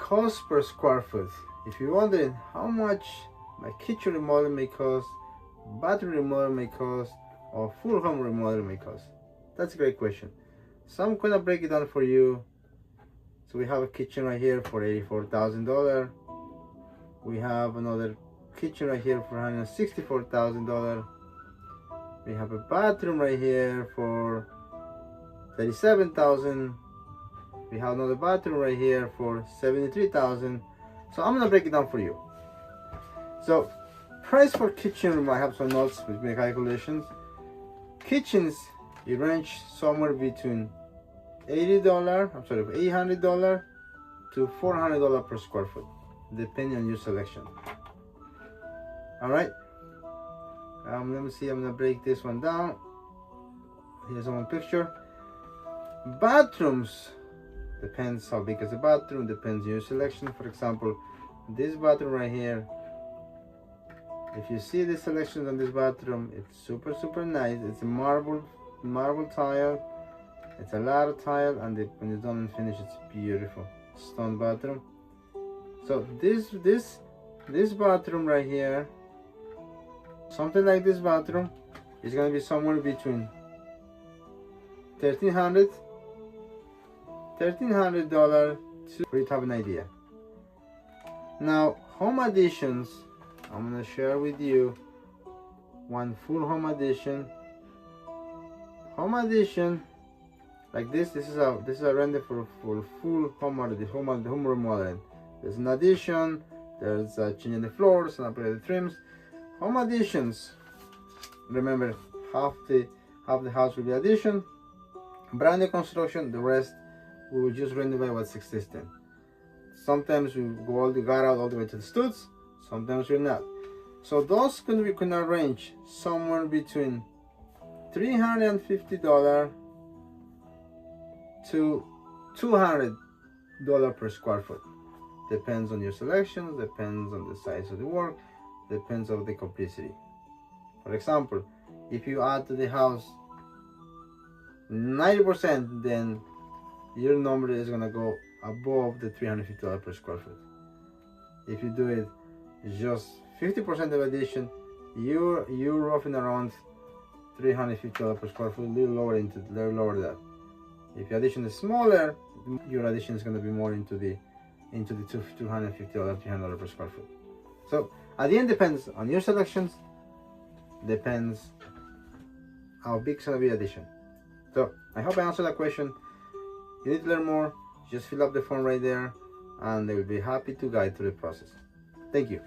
cost per square foot. If you're wondering how much my kitchen remodel may cost, bathroom remodel may cost, or full home remodel may cost, that's a great question. So I'm gonna break it down for you. So we have a kitchen right here for $84,000. We have another kitchen right here for $164,000. We have a bathroom right here for $37,000. We have another bathroom right here for $73,000. So I'm gonna break it down for you. So price for kitchen room, I have some notes with my calculations. Kitchens, it range somewhere between $800 to $400 per square foot, depending on your selection. All right. Let me see. I'm gonna break this one down. Here's one picture. Bathrooms, depends how big is the bathroom, depends on your selection. For example, this bathroom right here, if you see the selections on this bathroom, it's super nice. It's a marble tile. It's a lot of tile, and when it's done and finished, it's beautiful stone bathroom. So this bathroom right here, something like this bathroom, is going to be somewhere between $1,300 to, for you to have an idea. Now, home additions, I'm going to share with you one full home addition. Home addition like this is a render for full home remodeling. There's an addition, there's changing the floors and upgrading the trims. Home additions, remember, half the house will be addition, brand new construction, the rest we will just renovate what's existing. Sometimes we got out all the way to the studs, sometimes we're not. So those can range somewhere between $350 to $200 per square foot. Depends on your selections, depends on the size of the work, depends on the complexity. For example, if you add to the house 90%, then your number is gonna go above the $350 per square foot. If you do it just 50% of addition, you're roughing around $350 per square foot, a little lower than that. If your addition is smaller, your addition is going to be more into the $250, $300 per square foot. So at the end, depends on your selections, depends how big is going to be addition. So I hope I answered that question. You need to learn more, just fill up the form right there, and they will be happy to guide through the process. Thank you.